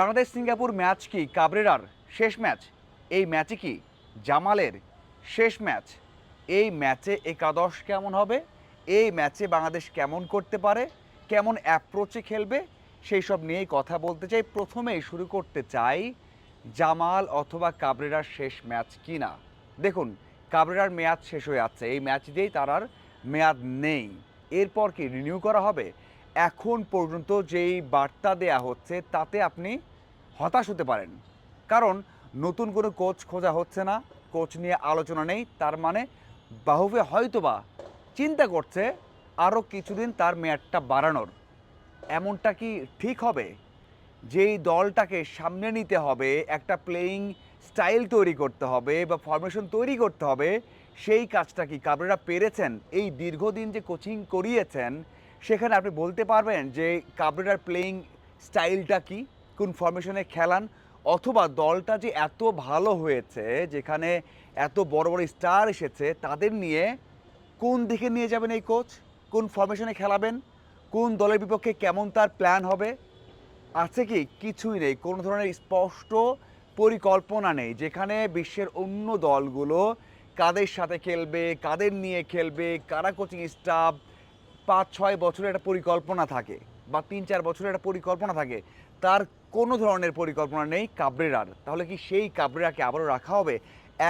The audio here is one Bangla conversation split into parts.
বাংলাদেশ সিঙ্গাপুর ম্যাচ কি কাবরেরার শেষ ম্যাচ? এই ম্যাচে কি জামালের শেষ ম্যাচ? এই ম্যাচে একাদশ কেমন হবে? এই ম্যাচে বাংলাদেশ কেমন করতে পারে, কেমন অ্যাপ্রোচে খেলবে, সেই সব নিয়েই কথা বলতে চাই। প্রথমেই শুরু করতে চাই জামাল অথবা কাবরেরার শেষ ম্যাচ কি না। দেখুন, কাবরেরার মেয়াদ শেষ হয়ে যাচ্ছে, এই ম্যাচ দিয়েই তার আর মেয়াদ নেই। এরপর কি রিনিউ করা হবে? এখন পর্যন্ত যেই বার্তা দেয়া হচ্ছে তাতে আপনি হতাশ হতে পারেন, কারণ নতুন কোনো কোচ খোঁজা হচ্ছে না, কোচ নিয়ে আলোচনা নেই। তার মানে বাহুবে হয়তোবা চিন্তা করছে আরও কিছুদিন তার মেয়াদটা বাড়ানোর। এমনটা কি ঠিক হবে? যেই দলটাকে সামনে নিতে হবে, একটা প্লেয়িং স্টাইল তৈরি করতে হবে বা ফরমেশন তৈরি করতে হবে, সেই কাজটা কি কাবরেরা পেরেছেন? এই দীর্ঘদিন যে কোচিং করিয়েছেন, সেখানে আপনি বলতে পারবেন যে কাবরেরার প্লেয়িং স্টাইলটা কি, কোন ফরমেশনে খেলান? অথবা দলটা যে এত ভালো হয়েছে, যেখানে এত বড় বড় স্টার এসেছে, তাদের নিয়ে কোন দিকে নিয়ে যাবেন এই কোচ? কোন ফরমেশনে খেলাবেন? কোন দলের বিপক্ষে কেমন তার প্ল্যান হবে? আছে কি? কিছুই নেই। কোনো ধরনের স্পষ্ট পরিকল্পনা নেই, যেখানে বিশ্বের অন্য দলগুলো কাদের সাথে খেলবে, কাদের নিয়ে খেলবে, কারা কোচিং স্টাফ, ৫-৬ বছরের একটা পরিকল্পনা থাকে বা ৩-৪ বছরের একটা পরিকল্পনা থাকে। তার কোনো ধরনের পরিকল্পনা নেই কাবরেরার। তাহলে কি সেই কাবরেরাকে আবারও রাখা হবে?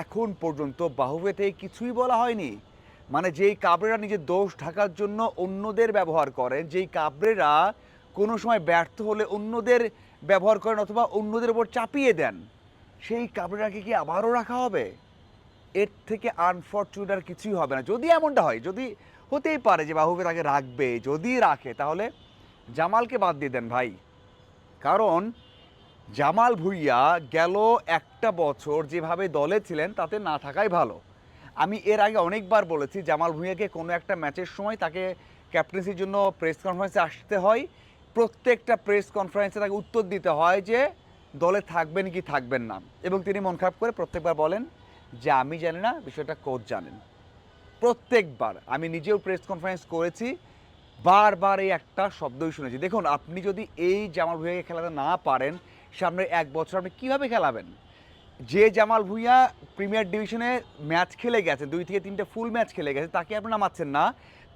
এখন পর্যন্ত বাহুবেতে কিছুই বলা হয়নি। মানে যেই কাবরেরা নিজের দোষ ঢাকার জন্য অন্যদের ব্যবহার করেন, যেই কাবরেরা কোনো সময় ব্যর্থ হলে অন্যদের ব্যবহার করেন অথবা অন্যদের উপর চাপিয়ে দেন, সেই কাবরেরাকে কি আবারও রাখা হবে? এর থেকে আনফরচুনেট আর কিছুই হবে না। যদি এমনটা হয়, যদি হতেই পারে যে বাহুবে তাকে রাখবে, যদি রাখে তাহলে জামালকে বাদ দিয়ে দেন ভাই। কারণ জামাল ভুঁইয়া গেল একটা বছর যেভাবে দলে ছিলেন তাতে না থাকাই ভালো। আমি এর আগে অনেকবার বলেছি জামাল ভুঁইয়াকে কোনো একটা ম্যাচের সময় তাকে ক্যাপ্টেন্সির জন্য প্রেস কনফারেন্সে আসতে হয়। প্রত্যেকটা প্রেস কনফারেন্সে তাকে উত্তর দিতে হয় যে দলে থাকবেন কি থাকবেন না, এবং তিনি মন খারাপ করে প্রত্যেকবার বলেন যে আমি জানি না, বিষয়টা কোচ জানেন। প্রত্যেকবার আমি নিজেও প্রেস কনফারেন্স করেছি, বারবার এই একটা শব্দই শুনেছি। দেখুন, আপনি যদি এই জামাল ভুঁইয়াকে খেলাতে না পারেন, সামনের ১ বছর আপনি কীভাবে খেলাবেন? যে জামাল ভুঁইয়া প্রিমিয়ার ডিভিশনে ম্যাচ খেলে গেছেন, ২ থেকে ৩টে ফুল ম্যাচ খেলে গেছে, তাকে আপনি নামাচ্ছেন না।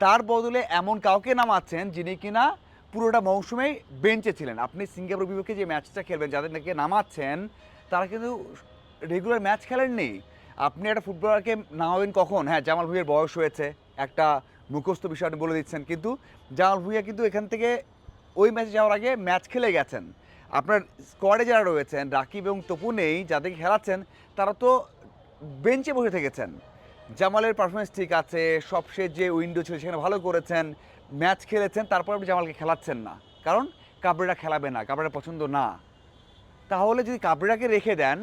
তার বদলে এমন কাউকে নামাচ্ছেন যিনি কিনা পুরোটা মৌসুমেই বেঞ্চে ছিলেন। আপনি সিঙ্গাপুর বিপক্ষে যে ম্যাচটা খেলবেন, যাদের নাকি নামাচ্ছেন, তারা কিন্তু রেগুলার ম্যাচ খেলেননি। আপনি একটা ফুটবলারকে নামাবেন কখন? হ্যাঁ, জামাল ভুঁইয়ার বয়স হয়েছে, একটা মুখস্থ বিষয় আপনি বলে দিচ্ছেন, কিন্তু জামাল ভুঁইয়া কিন্তু এখান থেকে ওই ম্যাচে যাওয়ার আগে ম্যাচ খেলে গেছেন। আপনার স্কোয়াডে যারা রয়েছেন, রাকিব এবং তপু নেই, যাদেরকে খেলাচ্ছেন তারা তো বেঞ্চে বসে থেকেছেন। জামালের পারফরমেন্স ঠিক আছে, সবশেষ যে উইন্ডো ছিল সেখানে ভালো করেছেন, ম্যাচ খেলেছেন, তারপর আপনি জামালকে খেলাচ্ছেন না, কারণ কাবরেরা খেলাবে না, কাবরেরা পছন্দ না। তাহলে যদি কাবরেরাকে রেখে দেন,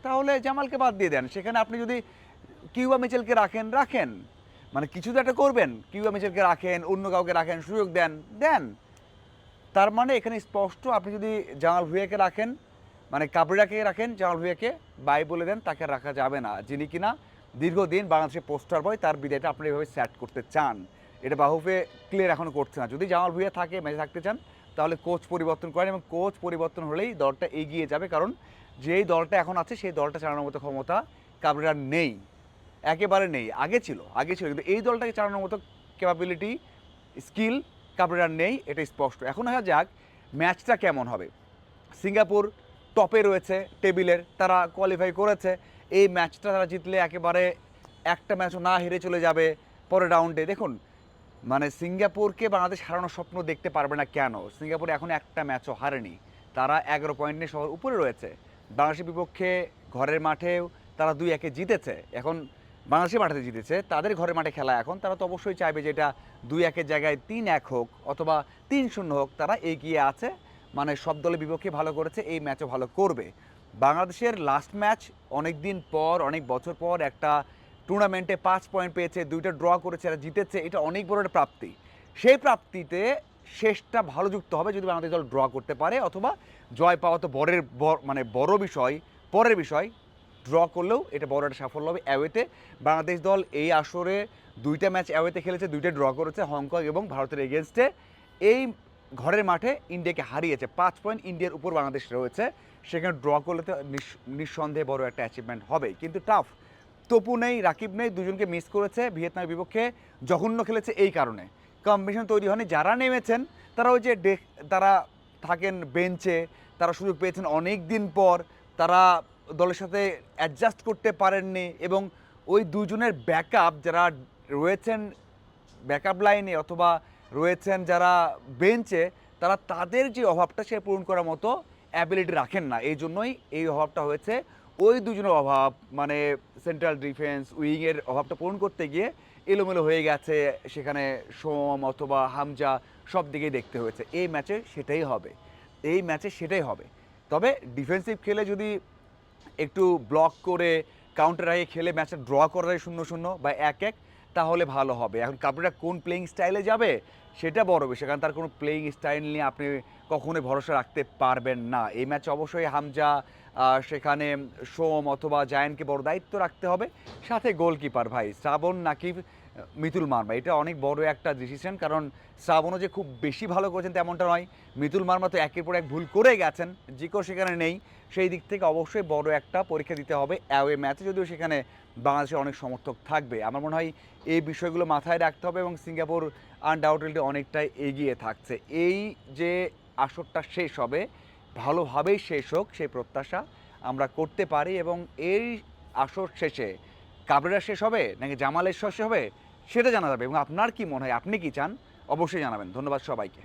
তাহলে জামালকে বাদ দিয়ে দেন। সেখানে আপনি যদি কিউবা মিচেলকে রাখেন, রাখেন, মানে কিছু তো একটা করবেন। কিউবা মিচেলকে রাখেন, অন্য কাউকে রাখেন, সুযোগ দেন, দেন। তার মানে এখানে স্পষ্ট, আপনি যদি জামাল ভুঁইয়াকে রাখেন, মানে কাবরেরাকে রাখেন, জামাল ভুঁইয়াকে বাই বলে দেন, তাকে রাখা যাবে না, যিনি কিনা দীর্ঘদিন বাংলাদেশের পোস্টার বয়। তার বিদায়টা আপনি এভাবে সেট করতে চান, এটা বাহুবে ক্লিয়ার এখনও করছে না। যদি জামাল ভুঁইয়া থাকে, ম্যাচে থাকতে চান, তাহলে কোচ পরিবর্তন করেন, এবং কোচ পরিবর্তন হলেই দলটা এগিয়ে যাবে। কারণ যেই দলটা এখন আছে সেই দলটা চালানোর মতো ক্ষমতা কাবরেরার নেই, একেবারে নেই। আগে ছিল কিন্তু এই দলটাকে চালানোর মতো ক্যাপাবিলিটি, স্কিল কাবরেরার নেই, এটা স্পষ্ট। এখন দেখা যাক ম্যাচটা কেমন হবে। সিঙ্গাপুর টপে রয়েছে টেবিলের, তারা কোয়ালিফাই করেছে। এই ম্যাচটা তারা জিতলে একেবারে একটা ম্যাচও না হেরে চলে যাবে পরের রাউন্ডে। দেখুন, মানে সিঙ্গাপুরকে বাংলাদেশ হারানোর স্বপ্ন দেখতে পারবে না কেন? সিঙ্গাপুর এখন একটা ম্যাচও হারেনি, তারা 11 পয়েন্ট নিয়ে সবার উপরে রয়েছে। বাংলাদেশের বিপক্ষে ঘরের মাঠেও তারা ২-১ জিতেছে। এখন বাংলাদেশের মাঠে জিতেছে, তাদের ঘরের মাঠে খেলা, এখন তারা তো অবশ্যই চাইবে যে এটা ২-১ জায়গায় ৩-১ হোক অথবা ৩-০ হোক, তারা এগিয়ে আছে। মানে সব দলের বিপক্ষে ভালো করেছে, এই ম্যাচও ভালো করবে। বাংলাদেশের লাস্ট ম্যাচ অনেক দিন পর, অনেক বছর পর একটা টুর্নামেন্টে ৫ পয়েন্ট পেয়েছে, 2টা ড্র করেছে, এরা জিতেছে, এটা অনেক বড় একটা প্রাপ্তি। সেই প্রাপ্তিতে শেষটা ভালো যুক্ত হবে যদি বাংলাদেশ দল ড্র করতে পারে, অথবা জয় পাওয়া তো মানে বড় বিষয়, পরের বিষয়। ড্র করলেও এটা বড় একটা সাফল্য হবে অ্যাওয়েতে। বাংলাদেশ দল এই আসরে 2টা ম্যাচ অ্যাওয়েতে খেলেছে, 2টা ড্র করেছে, হংকং এবং ভারতের এগেনস্টে। এই ঘরের মাঠে ইন্ডিয়াকে হারিয়েছে, 5 পয়েন্ট ইন্ডিয়ার উপর বাংলাদেশ রয়েছে, সেখানে ড্র করলে তো নিঃসন্দেহে বড় একটা অ্যাচিভমেন্ট হবে, কিন্তু টাফ। তপু নেই, রাকিব নেই, দুজনকে মিস করেছে ভিয়েতনামের বিপক্ষে, জঘন্য খেলেছে এই কারণে। কম্বিনেশন তৈরি হয়নি, যারা নেমেছেন তারা ওই যে তারা থাকেন বেঞ্চে, তারা সুযোগ পেয়েছেন অনেক দিন পর, তারা দলের সাথে অ্যাডজাস্ট করতে পারেননি, এবং ওই দুজনের ব্যাকআপ যারা রয়েছেন ব্যাকআপ লাইনে অথবা রয়েছেন যারা বেঞ্চে, তারা তাদের যে অভাবটা সে পূরণ করার মতো অ্যাবিলিটি রাখেন না, এই জন্যই এই অভাবটা হয়েছে। ওই দুজনের অভাব, মানে সেন্ট্রাল ডিফেন্স উইংয়ের অভাবটা পূরণ করতে গিয়ে এলোমেলো হয়ে গেছে, সেখানে সোম অথবা হামজা সব দিকেই দেখতে হয়েছে। এই ম্যাচে সেটাই হবে, এই ম্যাচে সেটাই হবে। তবে ডিফেন্সিভ খেলে যদি একটু ব্লক করে কাউন্টার আগে খেলে ম্যাচটা ড্র করা যায় 0-0 বা 1-1, তাহলে ভালো হবে। এখন কাবরেরা কোন প্লেয়িং স্টাইলে যাবে সেটা বড় বিষয়, কারণ তার কোনো প্লেয়িং স্টাইল নিয়ে আপনি কখনোই ভরসা রাখতে পারবেন না। এই ম্যাচে অবশ্যই হামজা, সেখানে সোম অথবা জায়ানকে বড় দায়িত্ব রাখতে হবে, সাথে গোলকিপার ভাই শ্রাবণ নাকি মিতুল মার্মা, এটা অনেক বড় একটা ডিসিশন, কারণ শ্রাবণও যে খুব বেশি ভালো করেছেন তেমনটা নয়, মিতুল মার্মা তো একের পর এক ভুল করে গেছেন, জিকো সেখানে নেই, সেই দিক থেকে অবশ্যই বড় একটা পরীক্ষা দিতে হবে অ্যাওয়ে ম্যাচে, যদিও সেখানে বাংলাদেশের অনেক সমর্থক থাকবে। আমার মনে হয় এই বিষয়গুলো মাথায় রাখতে হবে, এবং সিঙ্গাপুর আনডাউটেডলি অনেকটাই এগিয়ে থাকছে। এই যে আসরটা শেষ হবে ভালোভাবেই শেষ হোক সেই প্রত্যাশা আমরা করতে পারি, এবং এই আসর শেষে কাবরেরা শেষ হবে নাকি জামালের শেষ হবে সেটা জানা যাবে। এবং আপনার কি মনে হয়, আপনি কি চান, অবশ্যই জানাবেন। ধন্যবাদ সবাইকে।